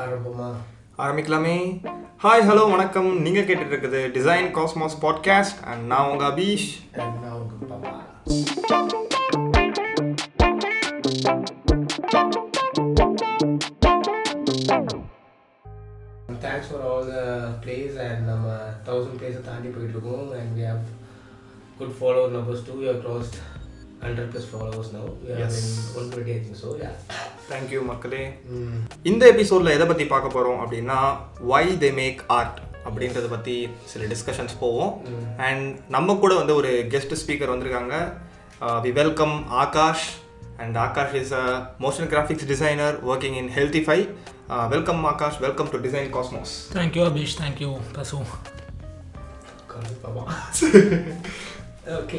ஆரம்பமா ஆரம்பிக்கலாமே. Hi hello வணக்கம். நீங்கள் கேட்டுட்டு இருக்குது டிசைன் காஸ்மாஸ் பாட்காஸ்ட் அண்ட் நான் உங்கள் அபீஷ். நான் உங்கள் பாப்பா. Thanks for all the plays and நம்ம 1000 plays தாண்டி போயிட்டு இருக்கோம் and we have good follower numbers too. We have crossed 100+ followers now. We are in 120 I think so. Yeah. Thank you மக்களே. இந்த எபிசோடில் எதை பற்றி பார்க்க போகிறோம் அப்படின்னா why they make art அப்படின்றத பற்றி சில டிஸ்கஷன்ஸ் போவோம். அண்ட் நம்ம கூட வந்து ஒரு கெஸ்ட் ஸ்பீக்கர் வந்திருக்காங்க. We welcome Akash. And Akash is a motion graphics designer working in Healthify. Welcome Akash, welcome to design cosmos. Thank you Abhish, thank you பசு. பாப்பா ஓகே.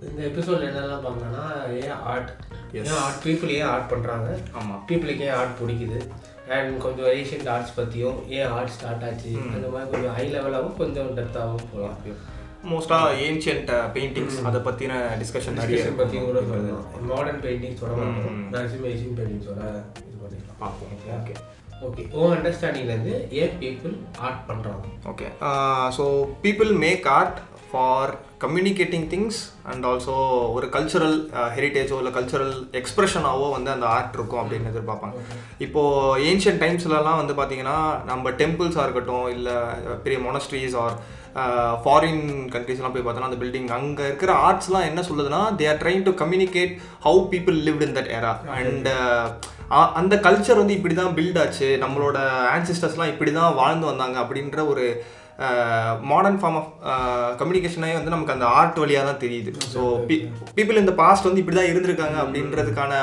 இந்த எபிசோடில் என்னெல்லாம் பார்க்கணும்னா ஏன் ஆர்ட் பீப்புள் ஏன் ஆர்ட் பண்ணுறாங்க, ஆமாம், பீப்புளுக்கு ஏன் ஆர்ட் பிடிக்குது, அண்ட் கொஞ்சம் ஏஷியன்ட் ஆர்ட்ஸ் பற்றியும் ஏன் ஆர்ட் ஸ்டார்ட் ஆச்சு, அந்த மாதிரி கொஞ்சம் ஹை லெவலாகவும் கொஞ்சம் டெப்த்தாகவும் போகலாம். மோஸ்ட்டாக ஏன்ஷியன்ட் பெயிண்டிங்ஸ் அதை பற்றின டிஸ்கஷன் நிறைய பற்றியும் கூட சொல்லலாம். மாடர்ன் பெயிண்டிங்ஸோட மேக்ஸிமம் ஏஷியன் பெயிண்டிங்ஸோட இது பண்ணிக்கலாம் பார்ப்போம். Okay okay. உன் அண்டர்ஸ்டாண்டிங்லேருந்து ஏன் பீப்புள் ஆர்ட் பண்ணுறாங்க? Okay, so people make art for communicating things and also ஒரு கல்ச்சுரல் ஹெரிட்டேஜோ இல்லை கல்ச்சுரல் எக்ஸ்ப்ரெஷனாவோ வந்து அந்த ஆர்ட் இருக்கும் அப்படின்னு எதிர்பார்ப்பாங்க. இப்போது ஏன்ஷியன்ட் டைம்ஸ்லலாம் வந்து பார்த்திங்கன்னா நம்ம டெம்பிள்ஸாக இருக்கட்டும் இல்லை பெரிய மொனஸ்ட்ரீஸ் ஆர் ஃபாரின் கண்ட்ரீஸ்லாம் போய் பார்த்தோன்னா அந்த பில்டிங் அங்கே இருக்கிற ஆர்ட்ஸ்லாம் என்ன சொல்லுதுன்னா they are trying to communicate how people lived in that era. And அந்த கல்ச்சர் வந்து இப்படி தான் பில்ட் ஆச்சு, நம்மளோட ஆன்சிஸ்டர்ஸ்லாம் இப்படி தான் வாழ்ந்து வந்தாங்க அப்படின்ற ஒரு மாடர்ன் ஃபார்ம் ஆஃப் கம்யூனிகேஷனே வந்து நமக்கு அந்த ஆர்ட் வழியாக தான் தெரியுது. ஸோ பீப்புள் இந்த பாஸ்ட் வந்து இப்படி தான் இருந்திருக்காங்க அப்படின்றதுக்கான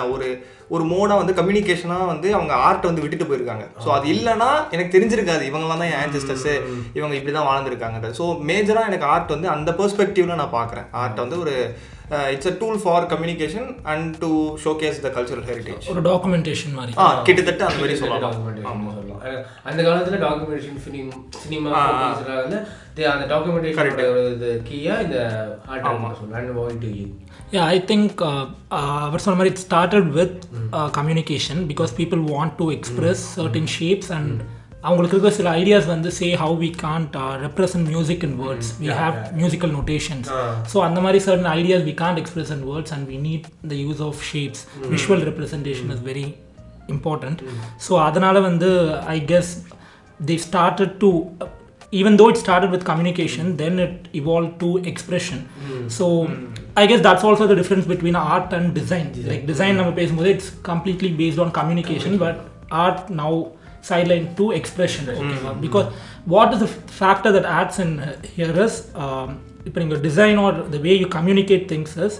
ஒரு மோடாக வந்து கம்யூனிகேஷனாக வந்து அவங்க ஆர்ட் வந்து விட்டுட்டு போயிருக்காங்க. ஸோ அது இல்லைன்னா எனக்கு தெரிஞ்சிருக்காது இவங்களாம் தான் என் ஆன்சிஸ்டர்ஸு, இவங்க இப்படி தான் வாழ்ந்துருக்காங்க. ஸோ மேஜராக எனக்கு ஆர்ட் வந்து அந்த பெர்ஸ்பெக்டிவில் நான் பார்க்குறேன். ஆர்ட் வந்து ஒரு it's a tool for communication and to showcase the cultural heritage. ஒரு டாக்குமெண்டேஷன் மாதிரி கிட்டத்தட்ட அந்த மாதிரி சொல்லலாம். அந்த காலத்தில் டாக்குமெண்டேஷன் சினிமா அந்த டாக்குமெண்டேஷன் இது கீயா இந்த ஆர்ட் சொல்லலாம். What to you? Yeah, I think அவர் சொன்ன மாதிரி it started with communication because people want to express certain shapes and அவங்களுக்கு இருக்க சில ஐடியாஸ் வந்து say how we can't represent music in words. We have musical notations. So அந்த மாதிரி certain ideas we can't express in words and we need the use of shapes. Visual representation is very important. So அதனால வந்து I guess they started to even though it started with communication, then it evolved to expression. So I guess that's also the difference between art and design. Like design நம்ம பேசும்போது it's completely based on communication, but art now sideline to expression. Okay, because what is the factor that adds in here is இப்போ நீங்கள் design or the way you communicate things is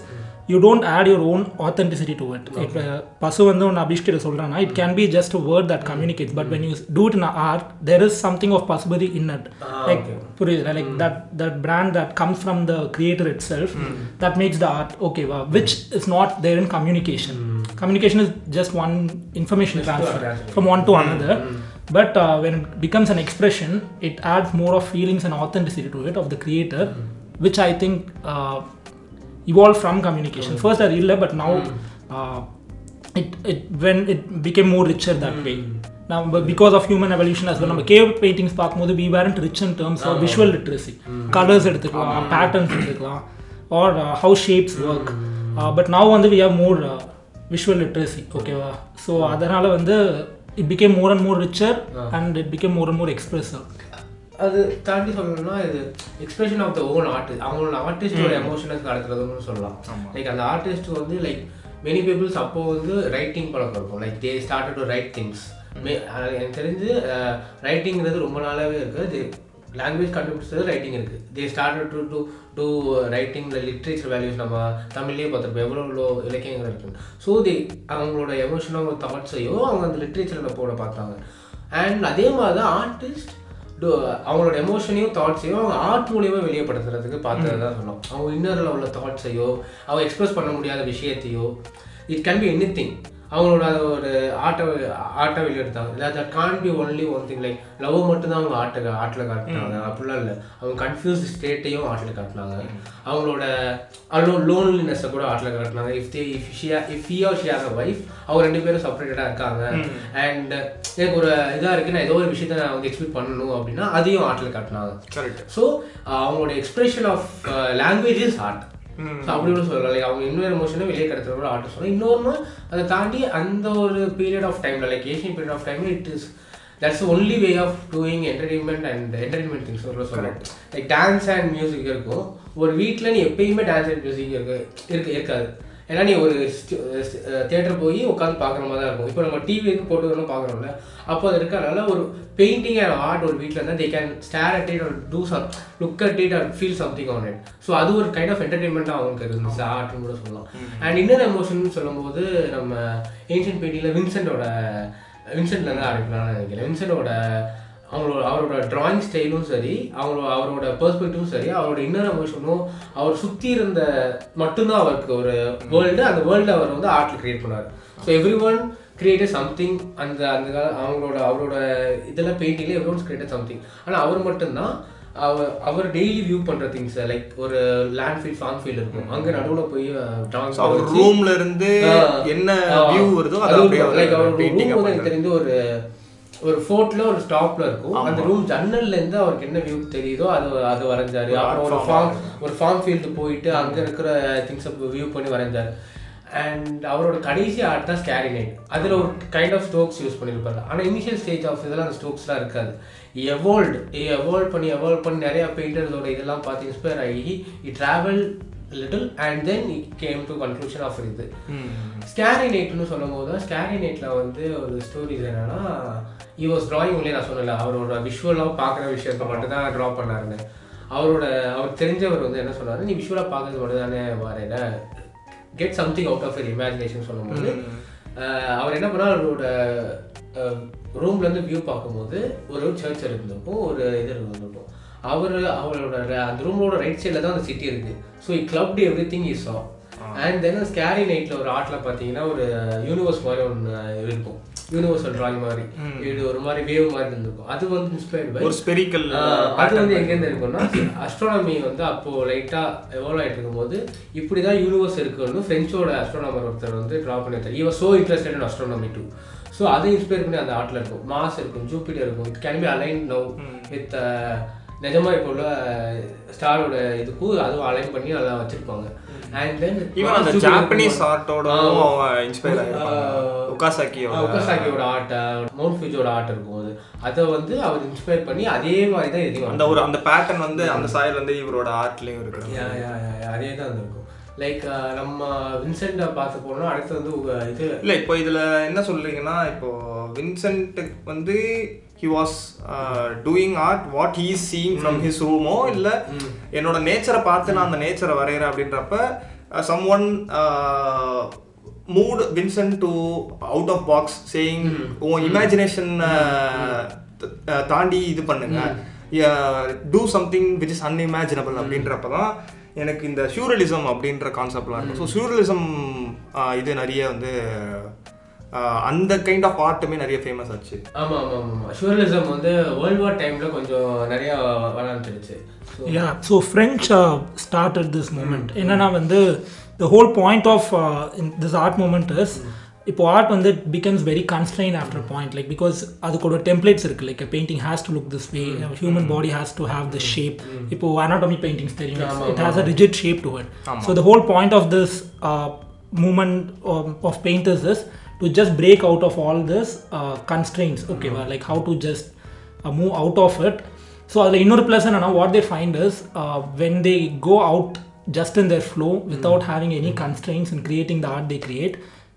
you don't add your own authenticity to it. இப்போ பசு வந்து ஒன்று அபிஷ்கிட்ட சொல்கிறான்னா it can be just a word that communicates, but when you do it in art there is something of possibility in it. Like புரியுது, like that brand that comes from the creator itself, that makes the art okay, which is not there in communication. Communication is just one information transfer from one to another, but when it becomes an expression it adds more of feelings and authenticity to it of the creator, which I think evolved from communication. First I realized, but now when it became more richer that way. Now because of human evolution as well, நம்ம cave paintings பார்க்கும்போது we weren't rich in terms of visual literacy. Colors எடுத்துக்கலாம், patterns எடுத்துக்கலாம், or how shapes work. But now வந்து we have more visual literacy. ஓகேவா? So அதனால் வந்து it became more and more richer and it became more and more expressive. அது தாண்டி சொல்லணும்னா இது expression of the own art, அவங்களோட ஆர்டிஸ்டோட எமோஷனஸ் நடத்துறதுன்னு சொல்லலாம். லைக் அந்த ஆர்டிஸ்ட் வந்து லைக் மெனி பீப்புள்ஸ் அப்போ வந்து ரைட்டிங் பழக்கம் இருக்கும். Like they started to right things. எனக்கு தெரிஞ்சு ரைட்டிங்கிறது ரொம்ப நாளாகவே இருக்குது. லாங்குவேஜ் கண்டுபிடிச்சது ரைட்டிங் இருக்குது. They started to writing the literature values. நம்ம தமிழ்லேயே பார்த்துருப்போம் எவ்வளோ இலக்கியங்கள் இருக்குது. ஸோ அவங்களோட எமோஷனல் தாட்ஸையோ அவங்க அந்த லிட்ரேச்சரில் போட பார்த்தாங்க. அண்ட் அதே மாதிரி தான் ஆர்டிஸ்ட் அவங்களோட எமோஷனையும் தாட்ஸையும் அவங்க ஆர்ட் மூலியமாக வெளியப்படுத்துறதுக்கு பார்த்தது தான் சொன்னோம். அவங்க இன்னரில் உள்ள தாட்ஸையோ அவங்க எக்ஸ்பிரஸ் பண்ண முடியாத விஷயத்தையோ it can be anything. அவங்களோட அது ஒரு ஆட்டை வெளியெடுத்தாங்க. That can't be only one thing. Like love மட்டும்தான் அவங்க ஆட்டில் காட்டினாங்க அப்படிலாம் இல்லை. அவங்க கன்ஃபியூஸ் ஸ்டேட்டையும் ஆட்டில் காட்டினாங்க. அவங்களோட லோன்லினஸை கூட ஆட்டில் காட்டினாங்க. If he or she has a wife, அவங்க 2 பேரும் செப்பரேட்டடாக இருக்காங்க அண்ட் எனக்கு ஒரு இதாக இருக்குது, நான் ஏதோ ஒரு விஷயத்தை நான் வந்து எக்ஸ்பிளைன் பண்ணணும் அப்படின்னா அதையும் ஆட்டில் காட்டினாங்க. கரெக்ட். ஸோ அவங்களோட expression of language is art. So அப்படி கூட சொல்லலாம். லைக் அவங்க இன்னொரு எமோஷனை வெளியே கிடைக்கிற கூட ஆர்ட் சொல்லலாம். இன்னொன்று அதை தாண்டி அந்த ஒரு பீரியட் ஆஃப் டைமில், லைக் ஏஷியன் பீரியட் ஆஃப் டைமில் it is that's only way of doing entertainment things சொல்லலாம். லைக் டான்ஸ் அண்ட் மியூசிக் இருக்கும். ஒரு வீட்டில் நீ எப்பயுமே டான்ஸ் அண்ட் மியூசிக் இருக்காது. ஏன்னா நீ ஒரு தியேட்டர் போய் உட்காந்து பார்க்குற மாதிரி தான் இருக்கும். இப்போ நம்ம டிவிக்கு போட்டு பார்க்குறோம்ல, அப்போ அது இருக்கனால ஒரு பெயிண்டிங் அண்ட் ஆர்ட் ஒரு வீட்டில் இருந்தால் they can stare at it or to look at it or feel something on it. So அது ஒரு கைண்ட் ஆஃப் என்டர்டெயின்மெண்ட்டாக அவங்களுக்கு இருந்துச்சு, ஆர்ட்னு கூட சொல்லலாம். அண்ட் இன்னொரு எமோஷன் சொல்லும்போது நம்ம ஏன்ஷியன்ட் பெயிண்டிங்கில் வின்சென்ட்ல தான் ஆரம்பிக்கலாம்னு நினைக்கிறேன். வின்சென்டோட அவரோட டிராயிங் ஸ்டைலும் சரி, அவரோட பெர்ஸ்பெக்டிவும் சரி, அவரோட இன்னர் எமோஷனும் அவர் சுற்றி இருந்த மட்டும்தான் அவருக்கு ஒரு வேர்ல்டு. அந்த வேர்ல்டு அவர் வந்து ஆர்ட்டில் கிரியேட் பண்ணார். So every one created something. அந்த அவரோட இதெல்லாம் பெயிண்டிங்கில் எவ்ரி ஒன்ஸ் கிரியேட்டட் சம்திங். ஆனால் அவர் மட்டும்தான் அவர் டெய்லி வியூ பண்ற திங்ஸ், லைக் ஒரு லேண்ட் ஃபீல்ட், ஃபார்ம் ஃபீல்ட் இருக்கும், அங்க நடுவுல போய் அவர் ரூம்ல இருந்து என்ன வியூ வருதோ அது அப்படியே லைக் அவர் ரூம் வந்து எனக்கு தெரிஞ்சு ஒரு ஃபோர்ட்ல ஒரு ஸ்டாப்ல இருக்கும். அந்த ரூம் ஜன்னல்ல இருந்து அவருக்கு என்ன வியூ தெரியுதோ அது வரைஞ்சாரு. அப்புறம் ஒரு ஃபார்ம் ஃபீல்டு போயிட்டு அங்க இருக்கிற திங்ஸை வியூ பண்ணி வரைஞ்சாரு. அண்ட் அவரோட கடைசி ஆர்ட் தான் ஸ்கேரி நைட். அதில் ஒரு கைண்ட் ஆஃப் ஸ்ட்ரோக்ஸ் யூஸ் பண்ணியிருப்பாரு. ஆனால் இனிஷியல் ஸ்டேஜ் ஆஃப் இதெல்லாம் அந்த ஸ்ட்ரோக்ஸ்லாம் இருக்காது. எவால்வ் பண்ணி நிறையா பெயிண்டர்ஸோட இதெல்லாம் பார்த்து இன்ஸ்பயர் ஆகி travel little and then it came to conclusion of இது. ஸ்கேரி நைட்னு சொல்லும் போது தான் ஸ்கேரி நைட்டில் வந்து ஒரு ஸ்டோரிஸ் என்னன்னா, he was drawing only. நான் சொன்னல அவரோட விஷுவலாக பார்க்குற விஷயத்தை மட்டும் தான் ட்ரா பண்ணாருன்னு. அவர் தெரிஞ்சவர் வந்து என்ன சொன்னார், நீ விஷுவலாக பார்க்கறது மட்டும் தானே வரையில, get something out of your imagination சொல்லும்போது அவர் என்ன பண்ணால் அவரோட ரூம்லேருந்து வியூ பார்க்கும்போது ஒரு சர்ச் இருந்திருக்கும், ஒரு இது இருந்திருக்கும். அவரோட அந்த ரூமோட ரைட் சைடில் தான் அந்த சிட்டி இருக்குது. So it clubbed every thing is சா. அண்ட் தென் ஸ்கேரி நைட்டில் ஒரு ஆர்ட்டில் பார்த்தீங்கன்னா ஒரு யூனிவர்ஸ் மாதிரி ஒன்று இருக்கும், யூனிவர்சல் டிராயிங் மாதிரி, இது ஒரு மாதிரி வேவ் மாதிரி இருந்திருக்கும். அது வந்து இன்ஸ்பயர்ட் பை ஒரு ஸ்பெரிக்கல். அது வந்து எங்கேருந்து இருக்குன்னா, அஸ்ட்ரானமி வந்து அப்போது லைட்டாக எவால்வ் ஆகிட்டு இருக்கும்போது இப்படி தான் யூனிவர்ஸ் இருக்குன்னு ஃப்ரெஞ்சோட அஸ்ட்ரானமர் ஒருத்தர் வந்து ட்ரா பண்ணியிருந்தார். he was so interested in astronomy too. So அதை இன்ஸ்பயர் பண்ணி அந்த ஆர்ட்டில் இருக்கும். மாஸ் இருக்கும், ஜூபிட்டர் இருக்கும். It can be align now with நிஜமாக இப்போ உள்ள ஸ்டாரோட இதுக்கும் அதுவும் அலைன் பண்ணி நல்லா வச்சுருப்பாங்க. அண்ட் தென் ஈவன் அந்த ஜாப்பனீஸ் ஆர்ட்டோட இன்ஸ்பயர் ஆகிருப்பாங்க. ஒகாசாக்கியோட ஆர்ட், மவுண்ட் ஃபியூஜோட ஆர்ட் இருக்கும். அதை வந்து அவர் இன்ஸ்பயர் பண்ணி அதே மாதிரி தான் எதையும் அந்த பேட்டர்ன் வந்து அந்த சாயல் வந்து இவரோட ஆர்ட்லேயும் இருக்கு. அதே தான் இருக்கும். லைக் நம்ம வின்சென்ட்டை பார்த்து போனோம்னா அடுத்து வந்து இது இல்லை. இப்போ இதில் என்ன சொல்கிறீங்கன்னா, இப்போது வின்சென்ட்டுக்கு வந்து he was doing art what he is seeing from his room ஓ இல்லை என்னோட நேச்சரை பார்த்து நான் அந்த நேச்சரை வரைகிறேன் அப்படின்றப்ப someone moved Vincent to out of box saying உன் இமேஜினேஷன் தாண்டி இது பண்ணுங்க, do something which is unimaginable அப்படின்றப்ப தான் எனக்கு இந்த ஷூரலிசம் அப்படின்ற கான்செப்ட்லாம் இருக்கும். ஸோ ஷூரலிசம் இது நிறைய வந்து அந்த கைண்ட் ஆஃப் ஆர்ட்டுமே நிறைய ஃபேமஸ் ஆச்சு. ஆமாம். ஷூரலிசம் வந்து வேர்ல்ட் வார் டைமில் கொஞ்சம் நிறையா வளர்ந்துருச்சு. So French started this moment. என்னன்னா வந்து the whole point of this art movement is, இப்போ ஆர்ட் வந்து becomes very constrain after point, like because அதுக்கோட டெம்ப்ளேட்ஸ் இருக்குது. Like painting has to look this way, human body has to have the shape. இப்போ anatomy paintings தெரியும், it has a rigid shape to it. So the whole point of this moment of painters is to just break out of all this constraints, okay, like how to just move out of it. So the இன்னொரு plus என்னன்னா, what they find is when they go out just in their flow without having any constraints in creating the art they create,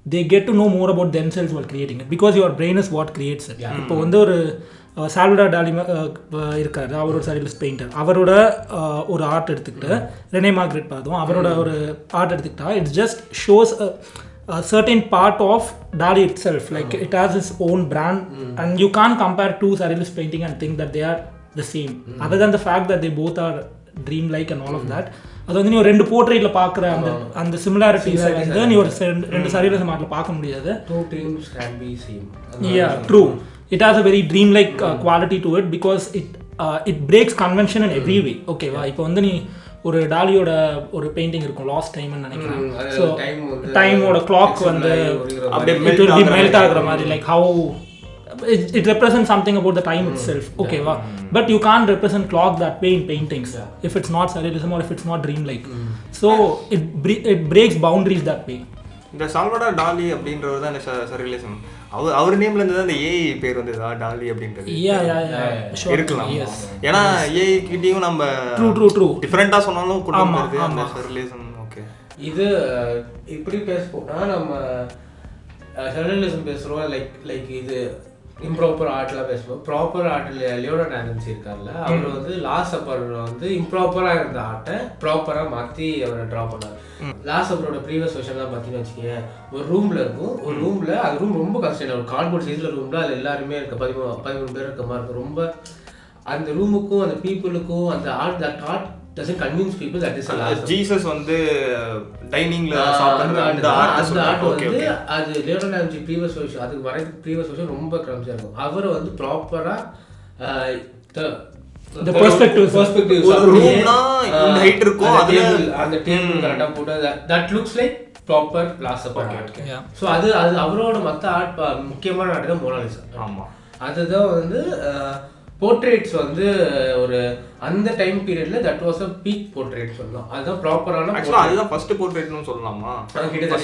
they get to know more about themselves while creating it, because your brain is what creates it. இப்போ வந்து ஒரு Salvador tally இருக்காரு, அவர் ஒரு surrealist painter. அவரோட ஒரு art எடுத்துக்கிட்டு Rene Margaret பார்த்தோம், அவரோட ஒரு ஆர்ட் எடுத்துக்கிட்டா it's just shows a certain part of Dali itself, like it has its own brand, and you can't compare two surrealist painting and think that they are the same, other than the fact that they both are dreamlike and all of that. அது வந்து நீ ஒரு 2 போர்ட்ரேட்டில் பார்க்குற அந்த சிமிலாரிட்டிஸை வந்து நீ ஒரு 2 surrealism ஆர்ட்டில் பார்க்க முடியாது. True. It has a very dream-like quality to it because it breaks convention in every way. ஓகேவா? இப்போ வந்து நீ ஒரு டாலியோட ஒரு பெயிண்டிங் இருக்கும் லாஸ்ட் டைம்னு நினைக்கிறேன். ஸோ டைமோட கிளாக் வந்து மெல்ட் ஆகுற மாதிரி like how it represents something about the time itself. Okay, but you can't represent clock that way in paintings if it's not surrealism or if it's not dream-like. So it breaks boundaries that way. இந்த Salvador tally அப்படின்றது தான் surrealism. அவர் நேம்ல இருந்து தான் இந்த AI பேர் வந்ததா tally அப்படின்றது. இருக்கலாம். ஏன்னா ஏஐ கிட்டயும் நம்ம ட்ரூ டிஃபரெண்டா சொன்னாலும் குடும்பம் வருது அந்த சர்ரியலிசம். ஓகே, இது இப்படி பேசப்போனா நம்ம சர்ரியலிசம் பேசுறோம் லைக் இது இம்ப்ராப்பர் ஆர்ட்லாம் பேசுவோம். ப்ராப்பர் ஆர்ட்டில் லியோனார்டோ டா வின்சி இருக்கார்ல, அவர் வந்து லாஸ்ட் சப்பர் வந்து இம்ப்ராப்பராக இருந்த ஆர்ட்டை ப்ராப்பராக மாற்றி அவர் ட்ரா பண்ணார். லாஸ்ட் சப்பரோட ப்ரீவியஸ் வெர்ஷன்லாம் பார்த்தீங்கன்னு வச்சுக்கேன், ஒரு ரூமில் இருக்கும். ஒரு ரூமில் அது ரூம் ரொம்ப கஷ்டம், ஒரு கார்ட்போர்ட் சைஸில் ரூமில் அதில் எல்லாருமே இருக்க 13 பேர் இருக்க மாதிரி இருக்கும். ரொம்ப அந்த ரூமுக்கும் அந்த பீப்புளுக்கும் அந்த art doesn't convince people that is a last Jesus வந்து டைனிங்ல சாப்பிடுற அந்த ஆர்ட் வந்து அது Leonardo da Vinci previous version, அதுக்கு வர ப்ரீவியஸ் வெர்ஷன் ரொம்ப கிரம்ஸா இருக்கும். அவர் வந்து ப்ராப்பரா the perspective ஒரு ரூம்னா இந்த ஹைட் இருக்கும், அதுல அந்த டேபிள் கரெக்ட்டா போட்டு that looks like proper last supper art. So அது அவரோட மத்த ஆர்ட் முக்கியமான ஆர்ட் தான் மோனாலிசா. ஆமா, அதுதான் வந்து போர்ட்ரேட்ஸ் வந்து ஒரு அந்த டைம் பீரியட்ல that was a peak portrait சொல்லலாம். அதுதான் ப்ராப்பரான ஆக்சுவலா அதுதான் ஃபர்ஸ்ட் போர்ட்ரேட்னு சொல்லலாமா?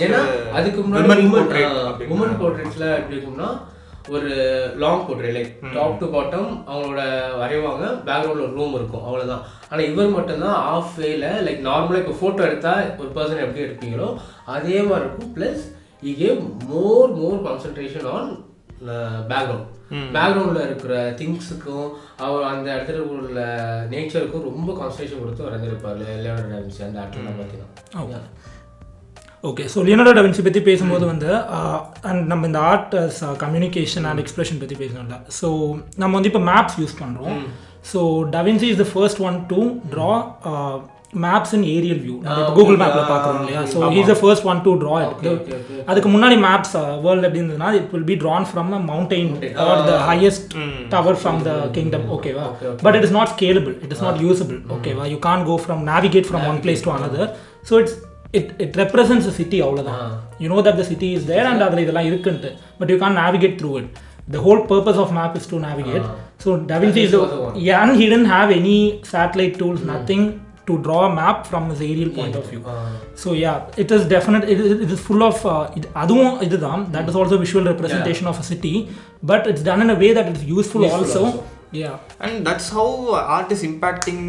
ஏன்னா அதுக்கு முன்னாடி உமன் போர்ட்ரேட்ஸ்ல எப்படி இருக்கும்னா ஒரு long portrait like top to bottom அவங்களோட வரைவாங்க, பேக்ரவுண்ட்ல ஒரு ரூம் இருக்கும், அவ்வளவுதான். ஆனா இவர் மட்டும்தான் ஆஃப் வேல லைக் நார்மலா இப்போ போட்டோ எடுத்தா ஒரு பர்சன் எப்படி எடுப்பீங்களோ அதே மாதிரி இருக்கும். Plus he gave more concentration on பேக்ரவுண்ட்ல இருக்கிற திங்ஸுக்கும் அவர் அந்த இடத்துல உள்ள நேச்சருக்கும் ரொம்ப கான்சன்ட்ரேஷன் கொடுத்து வரைஞ்சிருப்பார் லியோனார்டோ டா வின்சி அந்த ஆர்ட்லாம் பார்த்தீங்கன்னா. Okay, so Leonardo da Vinci பற்றி பேசும்போது வந்து அண்ட் நம்ம இந்த ஆர்ட் கம்யூனிகேஷன் அண்ட் எக்ஸ்பிரஷன் பற்றி பேசணும்ல. ஸோ நம்ம வந்து இப்போ மேப்ஸ் யூஸ் பண்ணுறோம். So da Vinci is the first one to draw maps in aerial view. Google மேப்ல பார்க்குறோம் இல்லையா? So he's the first one to draw it. அதுக்கு முன்னாடி மேப்ஸ் வேர்ல்டு எப்படி இருந்ததுன்னா it will be drawn from a mountain or the highest tower from the kingdom. ஓகேவா? But it is not scalable, it is not usable. ஓகேவா? You can go from navigate from one place to another. So it represents a city, அவ்வளோதான். You know that the city is there and அதில் இதெல்லாம் இருக்குன்ட்டு, but you can't navigate through it. The whole purpose of map is to navigate. So Da Vinci is and he didn't have any satellite tools, nothing to draw a map from his aerial point of view. So yeah, it is definite. It is full of அதுவும் இதுதான். That is also visual representation of a city, but it's done in a way that it is useful also. Yeah, and that's how art is impacting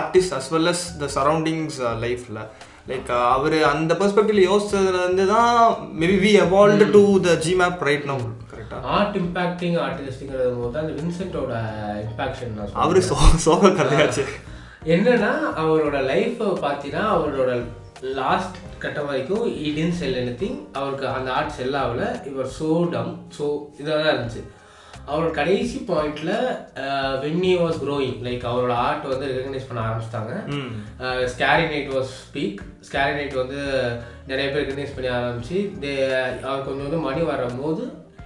artists as well as the surroundings life la. Like அவர் அந்த பெர்ஸ்பெக்டிவ்ல யோசிச்சதுலேருந்து தான் maybe we evolved to the G map right now. கரெக்டா? Art impacting ஆர்டிஸ்ட்ங்கிறது போது அந்த வின்சென்ட்டோட impaction தான் அவரு சோக கதையாச்சு. என்னன்னா அவரோட லைஃப் பார்த்தீங்கன்னா அவரோட லாஸ்ட் கட்டம் வரைக்கும் he didn't sell anything. அவருக்கு அந்த ஆர்ட் செல் ஆகல. இவர் so dumb. ஸோ இதாக தான் இருந்துச்சு. அவரோட கடைசி பாயிண்ட்ல when he was growing, like அவரோட ஆர்ட் வந்து ரெகக்னைஸ் பண்ண ஆரம்பிச்சிட்டாங்க. Scary night was peak. Scary night வந்து நிறைய பேர் ரெகக்னைஸ் பண்ணி ஆரம்பிச்சு அவர் கொஞ்சம் வந்து மணி வரும்போது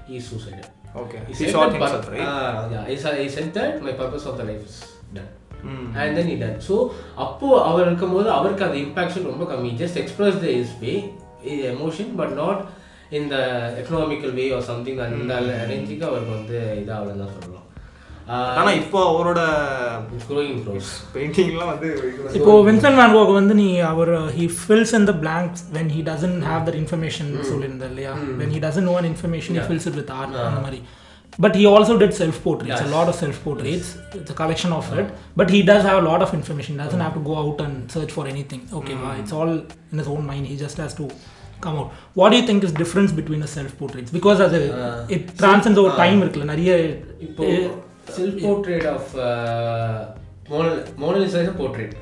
he suicided. Okay, he shot himself, right? He said that my purpose of the life is done. And then he done. So அப்போ அவர் இருக்கும்போது அவருக்கு அந்த இம்பாக்ஷன் ரொம்ப கம்மி. Just express his way, his emotion, but not in the economical way or something. அந்த ரேஞ்சுக்கு அவருக்கு வந்து இதாகலன்னு தான் சொல்லலாம். ஆனா இப்போ அவரோட growing process பெயிண்டிங்லாம் வந்து இப்போ வின்சென்ட் வான் கோக் வந்து நீ அவர் he fills in the blanks when he doesn't have that information சொல்லிருந்தா இல்லையா? When he doesn't know an information, he fills it with art அந்த மாதிரி. But he also did self-portraits, a lot of self-portraits. It's a collection of it. But he does have a lot of information. He doesn't have to go out and search for anything. Okay, it's all in his own mind. He just has to come out. What do you think is difference between the self-portraits? Because as it transcends over time இருக்குல்ல நிறைய. இப்போ self-portrait of Mona Lisa is a portrait.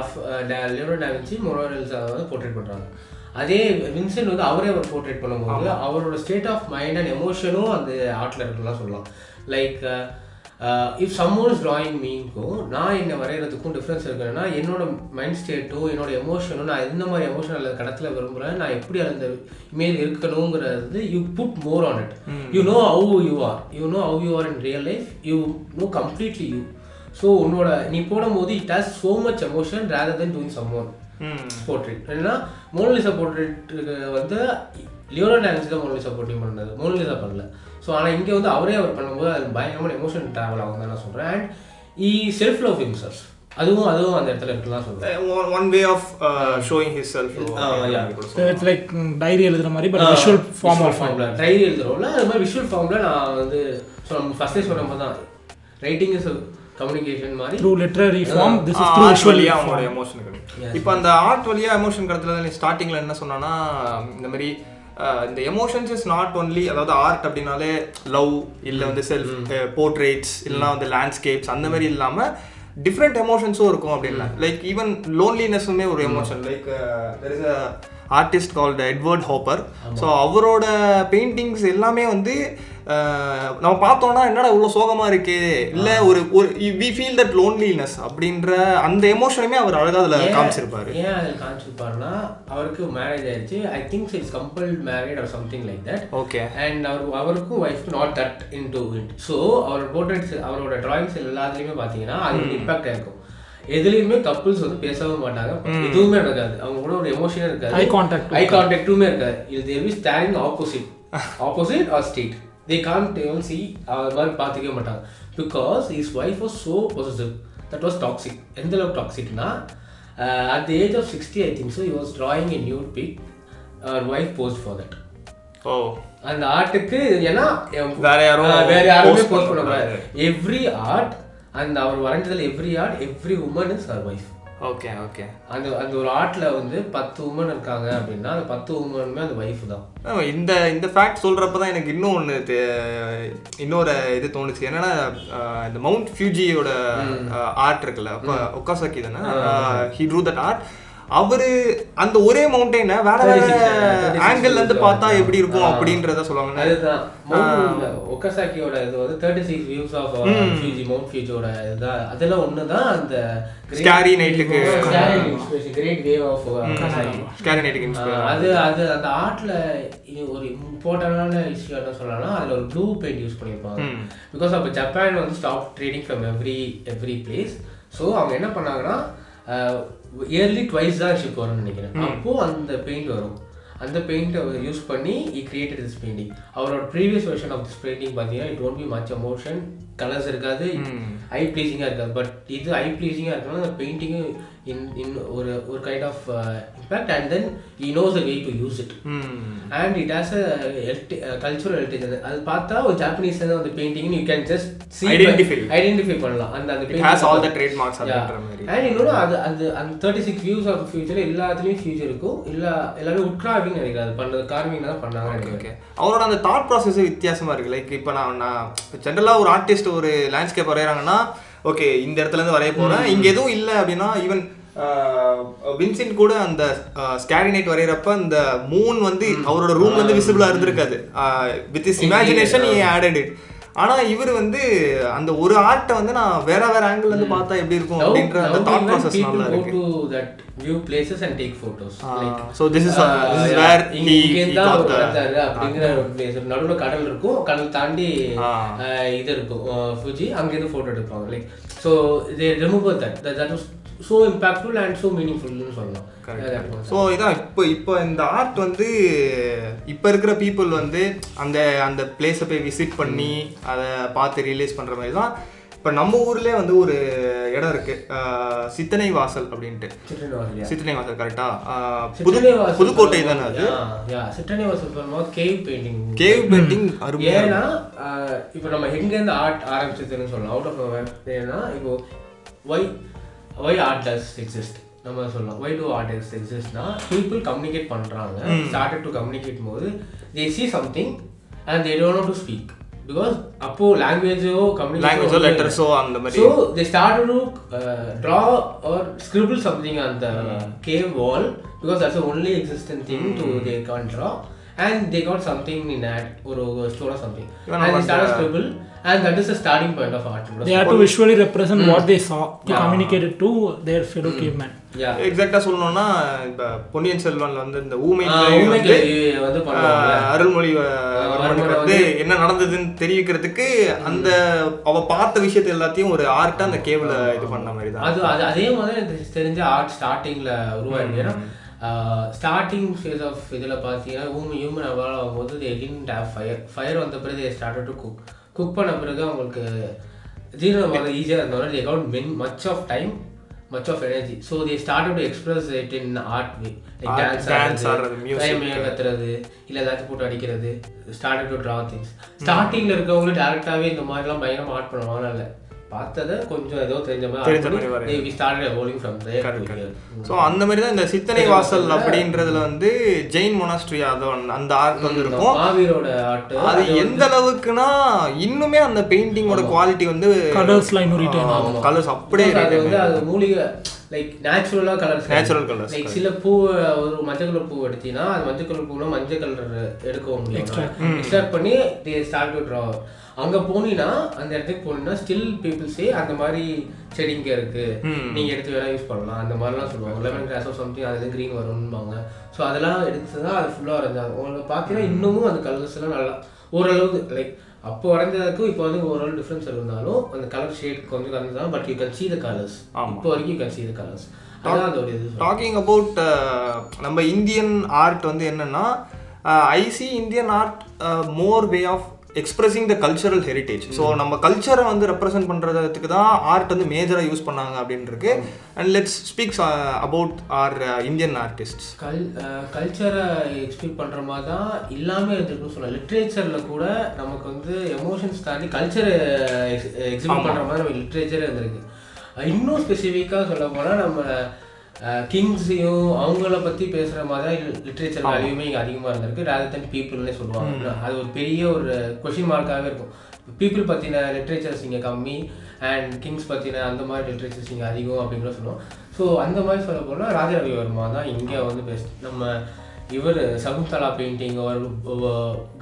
Of Leonardo da Vinci, Mona Lisa portrait பண்றாங்க. அதே Vincent வந்து அவரே அவர் portrait பண்ணும்போது அவரோட state of mind and எமோஷனும் அந்த ஆர்ட்ல இருக்குலாம் சொல்லலாம். Like if someone is drawing மீனுக்கும் நான் என்ன வரைகிறதுக்கும் டிஃப்ரென்ஸ் இருக்குன்னா என்னோட மைண்ட் ஸ்டேட்டோ என்னோட எமோஷனோ நான் எந்த மாதிரி எமோஷன் அல்லது கடத்தில் விரும்புகிறேன் நான் எப்படி அந்த இமேஜ் இருக்கணுங்கிறது you put more on it you know how you are in real life you know completely you so உன்னோட நீ போடும்போது it has so much emotion rather than doing someone portrait. ஏன்னா மோனலிசா போர்ட்ரேட்டுக்கு வந்து லியோனார்டோ டா வின்சி தான் Mona Lisa portrait பண்ணது, Mona Lisa பண்ணல. So ஆனால் இங்கே வந்து அவரே அவர் பண்ணும்போது அது பயங்கரமான எமோஷன் ட்ராவல் ஆகும் தான் நான் சொல்கிறேன். And he self love himself, அதுவும் அந்த இடத்துல இருக்குலாம் சொல்கிறேன். One way of showing his self. It's like diary எழுதுற மாதிரி பட் விஷுவல் ஃபார்ம்ல டைரி எழுதுறோம்ல அது மாதிரி விஷுவல் ஃபார்ம்ல நான் வந்து ஃபர்ஸ்டே சொன்ன மாதிரி தான் ரைட்டிங் இஸ் கம்யூனிகேஷன் மாதிரி through literary form this is through visual அவங்களோட எமோஷன் கிடைக்கும். இப்போ அந்த ஆர்ட் வழியா எமோஷன் கடத்துல நீ ஸ்டார்டிங்ல என்ன சொன்னான்னா இந்த மாதிரி இந்த எமோஷன்ஸ் இஸ் நாட் ஒன்லி, அதாவது ஆர்ட் அப்படின்னாலே லவ் இல்லை வந்து செல்ஃப் போர்ட்ரேட்ஸ் இல்லைனா வந்து லேண்ட்ஸ்கேப்ஸ் அந்த மாதிரி இல்லாமல் டிஃப்ரெண்ட் எமோஷன்ஸும் இருக்கும் அப்படின்னா. லைக் ஈவன் லோன்லினஸுமே ஒரு emotion. Like there is a artist called Edward hopper. So அவரோட பெயிண்டிங்ஸ் எல்லாமே வந்து நம்ம பார்த்தோன்னா என்னடா இவ்வளோ சோகமாக இருக்கே, இல்லை ஒரு வி ஃபீல் தட் லோன்லினஸ் அப்படின்ற அந்த எமோஷனுமே அவர் அழகாக அதில் காமிச்சிருப்பாரு. ஏன் அதில் காமிச்சிருப்பாருன்னா அவருக்கு மேரேஜ் ஆயிடுச்சு, I think it's compelled married or something like that. Okay. And அவருக்கும் ஒய்ஃப்க்கு not that into it. So அவர் போர்ட்ரேட்ஸ் அவரோட டிராயிங்ஸ் எல்லாத்துலேயுமே பார்த்தீங்கன்னா அது ஒரு இம்பாக்ட் இருக்கும். எதுலையுமே கப்புள்ஸ் வந்து பேசவும் மாட்டாங்க, எதுவுமே நடக்காது, அவங்க கூட ஒரு எமோஷனே இருக்காது, ஐ கான்டாக்டுமே இருக்காது. இது there be standing opposite or straight. They can't even see அது மாதிரி பார்த்துக்கவே மாட்டாங்க. Because his wife was so possessive. That was toxic. எந்த அளவுக்கு டாக்ஸிக்னா at the age of 60 I think so he was drawing a nude pic. Her wife posed for that. Oh. அந்த ஆர்ட்டுக்கு ஏன்னா வேற யாருமே post பண்ணக்கூடாது. எவ்ரி ஆர்ட் அந்த அவர் வரைஞ்சதில் every woman is her wife. Okay okay. அந்த ஒரு ஆர்ட்ல வந்து 10 உமன் இருக்காங்க அப்படின்னா அந்த 10 உமனுமே அந்த வைஃப் தான். இந்த ஃபேக்ட் சொல்றப்ப தான் எனக்கு இன்னொரு இது தோணுச்சு. என்னன்னா இந்த மவுண்ட் ஃபியூஜியோட ஆர்ட் இருக்குல்ல, ஒக்காசாக்கி தானே, ஹி ட்ரூ தட் ஆர்ட். அவரு அந்த ஒரே மவுண்டெயினை வேற ஆங்கிள் இருந்து பார்த்தா எப்படி இருக்கும் அப்படின்றத சொல்லுவாங்க. அதுதான் ஒக்காசாக்கியோட இது வந்து 36 வியூஸ் ஆஃப் ஃபியூஜி மவுண்ட் ஃபியூஜியோட இதுதான். அதெல்லாம் ஒண்ணுதான் அந்த ஸ்கேரி நைட்டுக்கு கிரேட் வேவ் ஆஃப் ஸ்கேரி நைட்டுக்கு அது அந்த ஆர்ட்ல ஒரு இம்பார்ட்டன்டான விஷயம் என்ன சொல்லலாம்னா அதுல ஒரு ப்ளூ பெயிண்ட் யூஸ் பண்ணியிருப்பாங்க. பிகாஸ் அப்போ ஜப்பான் வந்து stop trading from every place. So அவங்க என்ன பண்ணாங்கன்னா இயர்லி ட்வைஸ் தான் ஷிப் வரும்னு நினைக்கிறேன். அப்போது அந்த பெயிண்ட் வரும். அந்த பெயிண்ட்டை யூஸ் பண்ணி இ கிரியேட்டட் திஸ் பெயிண்டிங். அவரோட previous version of this painting பார்த்தீங்கன்னா it won't be much emotion, colours இருக்காது, ஐ ப்ளீஸிங்காக இருக்காது. பட் இது ஐ ப்ளீஸிங்காக இருக்கனால அந்த பெயிண்டிங்கு இன் ஒரு kind of impact and then he knows the way to use it and it has a cultural heritage. அது பார்த்தா ஒரு ஜாப்பனீஸ் அந்த painting you can just identify பண்ணலாம். அந்த அண்ட் இன்னொன்று அந்த 36 வியூஸ் ஆஃப் ஃபியூச்சர் எல்லாத்துலேயும் ஃபியூச்சர் இருக்கும். எல்லாமே உட்கார்விங் நினைக்கிறேன். அது பண்ணுறது கார்விங் தான் பண்ணாங்க நினைக்கிறேன். அவரோட அந்த தாட் ப்ராசஸ் வித்தியாசமாக இருக்குது. லைக் இப்போ நான் ஜென்ரலாக ஒரு ஆர்டிஸ்ட் ஒரு லேண்ட்ஸ்கேப் வரைகிறாங்கன்னா ஓகே இந்த இடத்துல இருந்து வரைய போறேன், இங்க எதுவும் இல்லை அப்படின்னா ஈவன் வின்சென்ட் கூட அந்த ஸ்கேரி நைட் வரைகிறப்ப அந்த மூன் வந்து அவரோட ரூம்ல இருந்து விசிபிளா இருந்திருக்காது. With is imagination he added it. ஆனா இவர் வந்து அந்த ஒரு ஆர்ட்டை வந்து நான் வேற ஆங்கிள் இருந்து பார்த்தா எப்படி இருக்கும் அப்படின்ற அந்த தாட் ப்ராசஸ் நல்லா இருக்கு. Go to that view places and take photos. So this is where he got the அப்படிங்கற ஒரு பிளேஸ். நடுவுல கடல் இருக்கும், கடல் தாண்டி இது இருக்கும் ஃபுஜி, அங்க இருந்து போட்டோ எடுப்பாங்க. Like so they remember that was so impactful and so meaningful னு சொல்லலாம். ஸோ இதான் இப்போ இந்த ஆர்ட் வந்து இப்போ இருக்கிற பீப்புள் வந்து அந்த பிளேஸை போய் விசிட் பண்ணி அதை பார்த்து ரியலைஸ் பண்ணுற மாதிரி தான். இப்போ நம்ம ஊர்லேயே வந்து ஒரு இடம் இருக்கு, சித்தனை வாசல் அப்படின்ட்டு. சித்தனை வாசல் கரெக்டா? புதுக்கோட்டை தானே அது? சித்தனை வாசல் பண்ணும்போது கேவ் பெயிண்டிங் அருமையா. ஏன்னா இப்போ நம்ம எங்கேருந்து ஆர்ட் ஆரம்பிச்சதுன்னு சொல்லலாம். அவுட் ஆஃப் ஏன்னா இப்போ why art does exist நம்ம சொல்லலாம். why do artists exist னா people communicate பண்றாங்க, started to communicate போது they see something and they don't know to speak because அப்போ language-ஓ communication letters-ஓ அந்த மாதிரி. so they started to draw or scribble something on the cave wall because that's the only existent thing to they can draw and they got something in that or store or something, and they started scribble, and that is the starting point of art. They had to visually represent what they saw to communicate it to their fellow cavemen. எக்ஸாக்டா சொல்லணும்னா இப்ப பொன்னியின் செல்வன்ல வந்து இந்த ஊமை வந்து அருள்மொழி வந்து என்ன நடந்ததுன்னு தெரிவிக்கிறதுக்கு அந்த அவ பார்த்த விஷயத்தை எல்லாத்தையும் ஒரு ஆர்ட்டா அந்த கேவ்ல இது பண்ண மாதிரி தான். அது அதே மாதிரி எனக்கு தெரிஞ்ச ஆர்ட் ஸ்டார்டிங்ல உருவாயிருக்கு. ஏன்னா ஸ்டார்டிங் ஃபேஸ் ஆஃப் இதில் பார்த்தீங்கன்னா ஹியூமன் அவால் ஆகும்போது தே டிட்ன்ட் ஹேவ் ஃபயர் வந்த பிறகு தே ஸ்டார்டட் டு குக் பண்ண பிறகு அவங்களுக்கு ஜீரணம் வர ஈஸியாக இருந்தாலும் they got much of time, much of energy, so they started to express it in art way, like dance ஆடுறது, music கத்துறது, இல்ல ஏதாச்சும் போட்டு அடிக்கிறது, started to draw things. ஸ்டார்டிங்ல இருக்கவங்க டைரக்டாவே இந்த மாதிரி எல்லாம் பயங்கரமா ஆர்ட் பண்ணுவாங்க. இல்ல பார்த்தத கொஞ்சம் ஏதோ தெரிஞ்ச மாதிரி we started evolving from there. So அந்த மாதிரி தான் இந்த சித்தனை வாசல் அப்படின்றதுல வந்து ஜெயின் மொனாஸ்ட்ரி அந்த ஆர்ட் வந்து இருக்கும். மாவீரோட ஆர்ட் அது எந்த அளவுக்குனா இன்னுமே அந்த பெயிண்டிங்கோட குவாலிட்டி வந்து கலர்ஸ்லாம் இன்னும் ரிட்டைன் ஆகும். கலர்ஸ் அப்படியே வந்து அது மூலிகை லைக் நேச்சுரலா கலர்ஸ் லைக் சில பூ ஒரு மஞ்சள் கலர் பூ எடுத்தீங்கன்னா அது மஞ்சள் கலர் பூனா மஞ்சள் கலர் எடுக்கவும் எக்ஸ்ட்ராக்ட் பண்ணி they start to draw. அங்க போனீங்கன்னா அந்த இடத்துக்கு போனீங்கன்னா ஸ்டில் பீப்புள் சே அந்த மாதிரி செடி இங்கே இருக்கு, நீங்க எடுத்து வேணா யூஸ் பண்ணலாம் அந்த மாதிரிலாம் சொல்லுவாங்க. லெமன் கிராஸ் ஆஃப் சம்திங் அதுல கிரீன் வரும்னுவாங்க. ஸோ அதெல்லாம் எடுத்து தான் அது ஃபுல்லாக வரைஞ்சாங்க. உங்களுக்கு பார்த்தீங்கன்னா இன்னமும் அந்த கலர்ஸ் எல்லாம் நல்லா ஓரளவுக்கு லைக் அப்போ வரைஞ்சதுக்கும் இப்போ வந்து ஓரளவு டிஃப்ரென்ஸ் இருந்தாலும் அந்த கலர் ஷேட் கொஞ்சம் கலந்து தான், but you can see the colours. இப்போ வரைக்கும் you can see the colours. அதான் அதோட இது. டாக்கிங் அபவுட் நம்ம இந்தியன் ஆர்ட் வந்து என்னன்னா I see Indian art more way of expressing the cultural heritage. So நம்ம கல்ச்சரை வந்து ரெப்ரசென்ட் பண்ணுறதுக்கு தான் ஆர்ட் வந்து மேஜராக யூஸ் பண்ணாங்க அப்படின்னு இருக்கு. And let's speaks about our Indian artist. கல்ச்சரை எக்ஸ்பிளைன் பண்ணுற மாதிரி தான் இல்லாமல் இருந்துருக்குன்னு சொல்லலாம். லிட்ரேச்சரில் கூட நமக்கு வந்து எமோஷன்ஸ் தாண்டி கல்ச்சரை எக்ஸிபிட் பண்ணுற மாதிரி நம்ம லிட்ரேச்சரே இருந்திருக்கு. இன்னும் ஸ்பெசிஃபிக்காக சொல்ல போனால் நம்ம கிங்ஸையும் அவங்கள பற்றி பேசுகிற மாதிரி தான் லிட்ரேச்சர் வேல்யூமே இங்கே அதிகமாக இருந்திருக்கு ரேதர் தென் பீப்புள்னே சொல்லுவாங்க. அது ஒரு பெரிய ஒரு கொஷின் மார்க்காகவே இருக்கும். பீப்புள் பற்றின லிட்ரேச்சர்ஸ் இங்கே கம்மி அண்ட் கிங்ஸ் பற்றின அந்த மாதிரி லிட்ரேச்சர்ஸ் இங்கே அதிகம் அப்படின்னு சொல்லுவோம். ஸோ அந்த மாதிரி சொல்ல போனால் ராஜரவிவர்மா தான் இங்கே வந்து பெஸ்ட். நம்ம இவர் சகுந்தலா பெயிண்டிங் ஒரு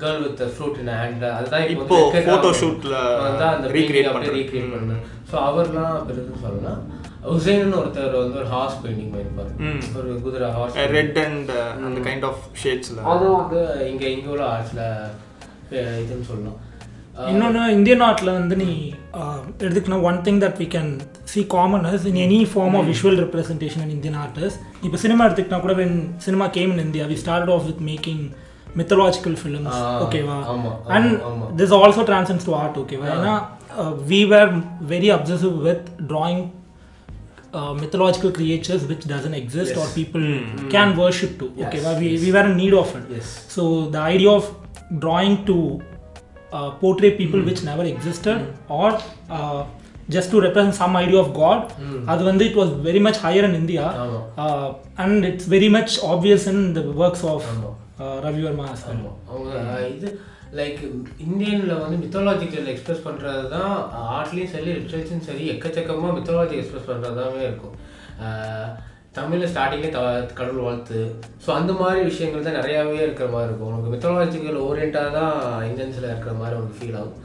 girl with fruit in hand அதுதான் இப்போ ஃபோட்டோ ஷூட்டில் தான் அந்த ரீக்ரியேட் பண்ணேன். ஸோ அவர்லாம் பெருசுன்னு சொல்லலாம். உசைன் ஒருத்தர் வந்து ஒரு ஹார்ஸ் பெயிண்டிங் பண்ணிருப்பாரு, ஒரு குதிரை ஹார்ஸ் ரெட் அண்ட் அந்த கைண்ட் ஆஃப் ஷேட்ஸ்ல. அது வந்து இங்கே உள்ள ஆர்ட்ஸ்ல இதுன்னு சொல்லலாம். இன்னொன்று இந்தியன் ஆர்ட்டில் வந்து நீ எடுத்துக்கினா one thing that we can see commonness in any form of visual representation in Indian artist. இப்போ சினிமா எடுத்துக்கிட்டா கூட when cinema came in India we started off with making mythological films, ஓகேவா, and this also transcends to art, ஓகேவா. ஏன்னா we were very obsessive with drawing mythological creatures which doesn't exist or people can worship to, okay. We were in need of it. So the idea of drawing to portray people which never existed or just to represent some idea of God, அது வந்து it was very much higher in India, and it's very much obvious in the works of Ravi Varma. அவங்க இது like இந்தியனில் வந்து mythological express பண்ணுறது தான் ஆர்ட்லேயும் சரி லிட்ரேச்சரும் சரி எக்கச்சக்கமாக மித்தாலஜி எக்ஸ்பிரஸ் பண்ணுறதாவே இருக்கும். தமிழில் ஸ்டார்டிங்லேயே கடவுள் வாழ்த்து, ஸோ அந்த மாதிரி விஷயங்கள் தான் நிறையாவே இருக்கிற மாதிரி இருக்கும். உனக்கு மித்தாலஜிக்கல் ஓரியண்டாக தான் இந்தியன்ஸில் இருக்கிற மாதிரி உனக்கு ஃபீல் ஆகும்.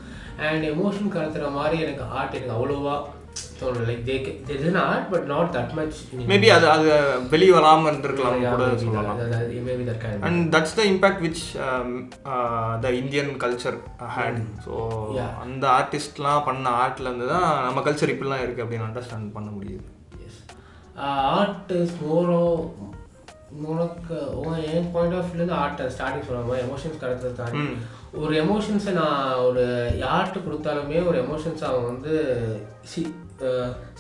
அண்ட் எமோஷன் கலத்துற மாதிரி எனக்கு ஆர்ட் எனக்கு அவ்வளோவா தோணல. Like there is an art but not that much. Maybe அது வெளிய வராம இருந்திருக்கலாம் கூட சொல்லலாம். Maybe that kind. And that's the impact which the Indian culture had. So அந்த ஆர்டிஸ்ட்லாம் பண்ண ஆர்ட்ல இருந்து தான் நம்ம கல்ச்சர் இப்படிலாம் இருக்கு அப்படின்னு அண்டர்ஸ்டாண்ட் பண்ண முடியுது. Yes. Art is more உனக்கு என் பாயிண்ட் ஆஃப் வியூலேருந்து ஆர்ட் ஸ்டார்டிங் சொல்லுவாங்க எமோஷன்ஸ் கடத்துறது தாண்டி ஒரு எமோஷன்ஸை நான் ஒரு யார்ட்டு கொடுத்தாலுமே ஒரு எமோஷன்ஸ் அவன் வந்து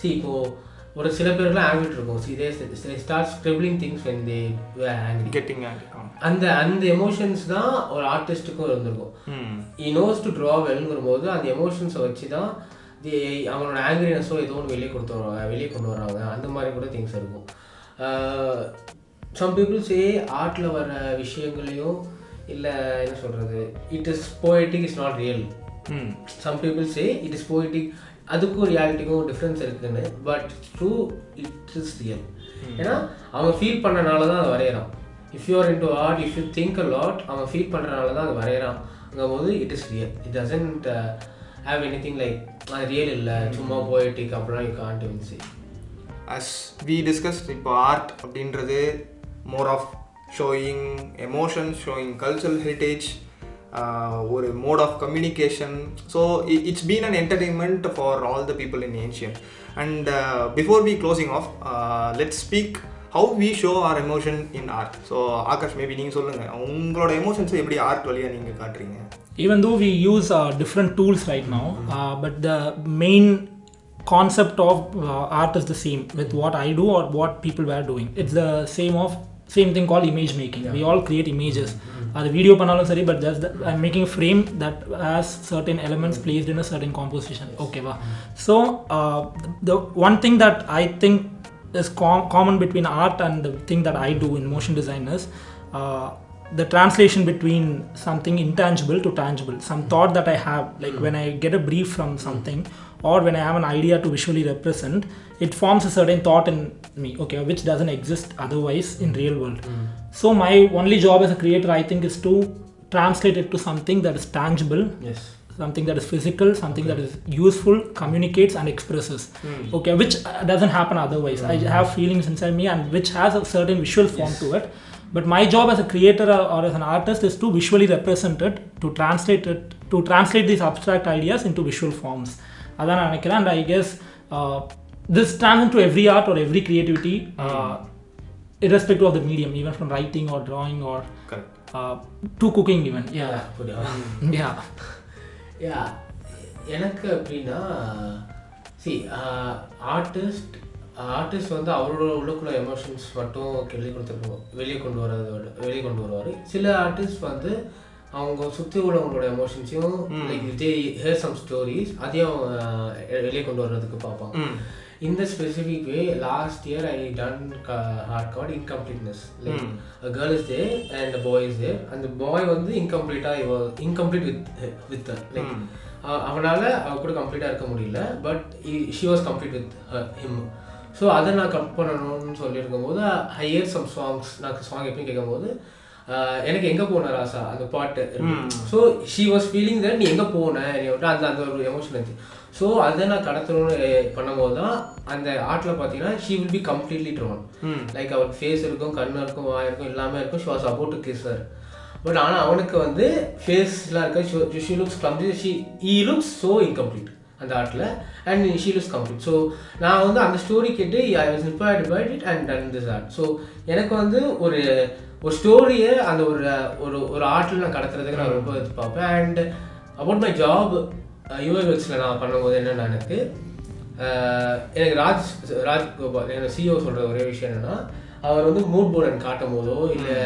இப்போது ஒரு சில பேர்லாம் ஆங்கிட்டு இருக்கும். they start scribbling things when they were angry, getting angry. அந்த எமோஷன்ஸ் தான் ஒரு ஆர்டிஸ்ட்டுக்கும் இருந்திருக்கும். he knows to draw wellங்கிற போது அந்த எமோஷன்ஸை வச்சு தான் அவனோட ஆங்கிரினஸோ ஏதோ ஒன்று வெளியே கொண்டு வராங்க. அந்த மாதிரி கூட திங்ஸ் இருக்கும். சம் பீப்புள் சே ஆர்ட்டில் வர விஷயங்களையும் இல்லை என்ன சொல்கிறது it is poetic is not real. Some people say it is poetic, அதுக்கும் ரியாலிட்டிக்கும் டிஃப்ரென்ஸ் இருக்குன்னு. But true it is real. ஏன்னா அவன் ஃபீல் பண்ணனால தான் அதை வரைகிறான். If you are into art, if you think a lot, அவன் ஃபீல் பண்ணுறனால தான் அது வரைகிறான் போது it is real. It doesn't have anything like அது ரியல் இல்லை, சும்மா போய்ட்டிக் அப்படிலாம் you can't even see. As we discussed, இப்போ ஆர்ட் அப்படின்றது more of showing emotions, showing cultural heritage, ஒரு mode of communication. So it's been an entertainment for all the people in ancient. And before we closing off, let's speak how we show our emotion in art. So Akash, maybe நீங்கள் சொல்லுங்கள், உங்களோட எமோஷன்ஸை எப்படி art வழியாக நீங்கள் காட்டுறீங்க? Even though we use different tools right now, but the main concept of art is the same with what I do or what people were doing. It's the same thing called image making. We all create images. The video panalum sari, but just I'm making a frame that has certain elements placed in a certain composition. Okay va. So the one thing that I think is common between art and the thing that I do in motion design is the translation between something intangible to tangible. Some thought that I have, like when I get a brief from something or when I have an idea to visually represent, it forms a certain thought in me, okay, which doesn't exist otherwise in real world. So my only job as a creator, I think, is to translate it to something that is tangible. Yes. Something that is physical, something that is useful, communicates and expresses. Okay, which doesn't happen otherwise. I have feelings inside me and which has a certain visual form to it. But my job as a creator or as an artist is to visually represent it, to translate these abstract ideas into visual forms. Adana nenikiren, and I guess this stands into every art or every creativity, irrespective of the medium, even from writing or drawing or to cooking even. Yeah. எனக்கு எப்படின்னா, artist வந்து அவரோட உள்ளுக்குள்ள emotions மட்டும் வெளியே கொண்டு வருவார். சில ஆர்டிஸ்ட் வந்து அவங்க சுற்றி உள்ளவங்களோட எமோஷன்ஸையும் லைக் ஹியர் சம் ஸ்டோரிஸ் அதையும் வெளியே கொண்டு வர்றதுக்கு பார்ப்பாங்க. In the specific way, last year I done art called incompleteness. Like a girl is there and a boy is there, and the boy வந்து incomplete with her. Like அவனால அவ கூட கம்ப்ளீட்டாக இருக்க முடியல, but she was complete with him. So அதை நான் cut பண்ணணும்னு சொல்லியிருக்கும் போது I hear some songs. நான் சாங் எப்பயும் கேட்கும் போது எனக்கு எங்கே போன ராசா அந்த பாட்டு. So she was feeling that நீ எங்கே போன அந்த அந்த ஒரு எமோஷன் இருந்துச்சு. ஸோ அதை நான் கடத்தணும்னு பண்ணும்போது தான் அந்த ஆர்ட்டில் பார்த்தீங்கன்னா she will be completely drawn. Like அவருக்கு ஃபேஸ் இருக்கும், கண்ணு இருக்கும், வாய் இருக்கும், எல்லாமே இருக்கும். She was about to kiss her. But ஆனால் அவனுக்கு வந்து ஃபேஸ்லாம் இருக்க, she looks complete, he looks so incomplete அந்த ஆர்ட்டில் and she looks complete. So நான் வந்து அந்த ஸ்டோரி கேட்டு I was inspired by it and done this art. So எனக்கு வந்து ஒரு ஸ்டோரியை அந்த ஒரு ஆர்ட்டில் நான் கடத்துறதுக்கு நான் ரொம்ப பார்ப்பேன். அண்ட் அபவுட் மை ஜாப் யூஎக்ஸில் நான் பண்ணும்போது என்னென்னா, எனக்கு ராஜ்கோபால் என்னோட சிஓ சொல்கிற ஒரே விஷயம் என்னென்னா, அவர் வந்து மூட் போர்டு காட்டும் போதோ இல்லை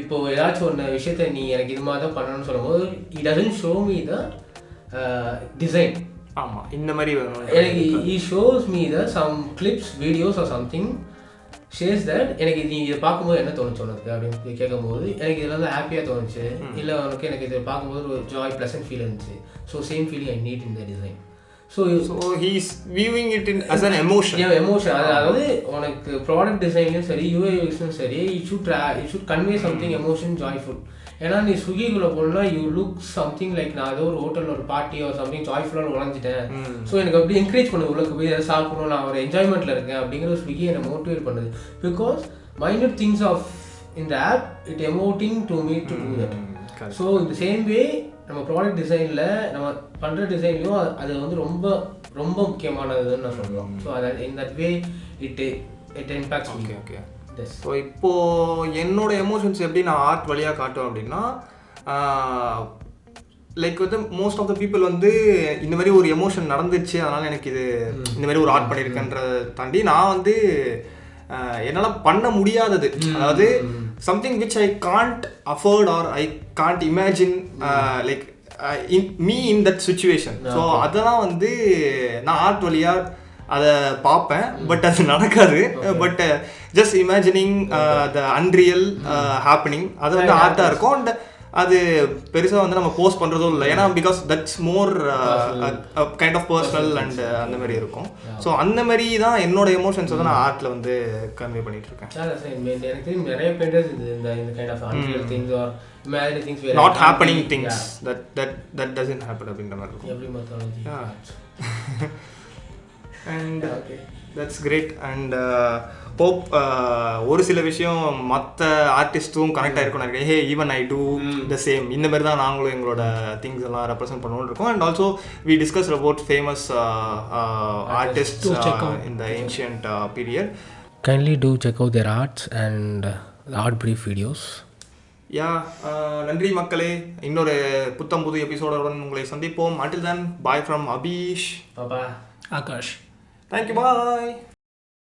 இப்போது ஏதாச்சும் ஒன்று விஷயத்த நீ எனக்கு இது மாதிரி தான் பண்ணணும்னு சொல்லும் போது it doesn't show me the design. ஆமாம், இந்த மாதிரி எனக்கு இ shows me the some clips, videos or something shares that எனக்கு நீ இதை பார்க்கும்போது என்ன தோணுச்சு உனக்கு அப்படின்னு கேட்கும்போது எனக்கு இதில் வந்து ஹாப்பியாக தோணுச்சு, இல்லை உனக்கு எனக்கு இதை பார்க்கும்போது ஒரு ஜாய் ப்ளசன்ட் ஃபீல் இருந்துச்சு. So same feeling I need in the design. So he is viewing it in as an emotion. Emotion. அதாவது உனக்கு ப்ராடக்ட் டிசைன்லையும் சரி யூஐஎக்ஸ்லையும் சரி it should convey something emotion, joyful. ஏன்னா நீ ஸ்விக்கிக்குள்ளே போனால் யூ லுக் சம்திங் லைக் நான் ஏதோ ஒரு ஹோட்டலில் ஒரு பார்ட்டியோ சம்திங் ஜாய்ஃபுல்லாக உழைஞ்சிட்டேன். ஸோ எனக்கு அப்படி என்கரேஜ் பண்ணுது, உள்ளே போய் எதாவது சாப்பிடணும், நான் ஒரு என்ஜாய்மெண்ட்டில் இருக்கேன் அப்படிங்கிற ஸ்விக்கி என்னை மோட்டிவேட் பண்ணுது. பிகாஸ் மைன்யூட் திங்ஸ் ஆஃப் இந்த app it emoting to me to do that. So இந்த சேம் வே நம்ம ப்ராடக்ட் டிசைனில் நம்ம பண்ணுற டிசைன்லையும் அது வந்து ரொம்ப ரொம்ப முக்கியமானதுன்னு நான் சொல்லுவேன். ஸோ அது in that way it impacts me. Okay. So இப்போது என்னோட எமோஷன்ஸ் எப்படி நான் ஆர்ட் வழியாக காட்டுவேன் அப்படின்னா, லைக் வந்து மோஸ்ட் ஆஃப் த பீப்புள் வந்து இந்த மாதிரி ஒரு எமோஷன் நடந்துச்சு அதனால் எனக்கு இது இந்த மாதிரி ஒரு ஆர்ட் பண்ணியிருக்கேன்றதை தாண்டி நான் வந்து என்னால் பண்ண முடியாதது, அதாவது something which I can't afford or I can't imagine like me in that situation. So அதெல்லாம் வந்து நான் ஆர்ட் வழியாக அதை பார்ப்பேன். பட் அது நடக்காது. But just imagining the unreal happening அது வந்து ஆர்ட்டாக இருக்கும். அண்ட் அது பெருசாக வந்து நம்ம போஸ்ட் பண்ணுறதும் இல்லை. ஏன்னா because that's more kind of personal and அந்த மாதிரி இருக்கும். ஸோ அந்த மாதிரி தான் என்னோட எமோஷன்ஸை தான் நான் ஆர்ட்டில் வந்து கன்வே பண்ணிட்டு இருக்கேன். எனக்கு நிறைய பெயிண்டர்ஸ் இந்த kind of unreal things or imaginary things were not happening things that doesn't happen அப்படின்ற மாதிரி இருக்கும். every mythology and that's great and hope ஒரு சில விஷயம் மற்ற ஆர்டிஸ்ட்டும் கனெக்ட் ஆகிருக்கும் நினைக்கிறேன். Hey even I do the same, இந்த மாதிரி தான் நாங்களும் எங்களோட திங்ஸ் எல்லாம் ரெப்ரசென்ட் பண்ணுவோம்னு இருக்கோம். And also we discuss about famous artist in the ancient period. Kindly do check out their arts and art brief videos. நன்றி மக்களே. இன்னொரு புத்தம் புது எபிசோடுடன் உங்களை சந்திப்போம். until then, bye from Abish. Bye. Akash. Thank you, bye.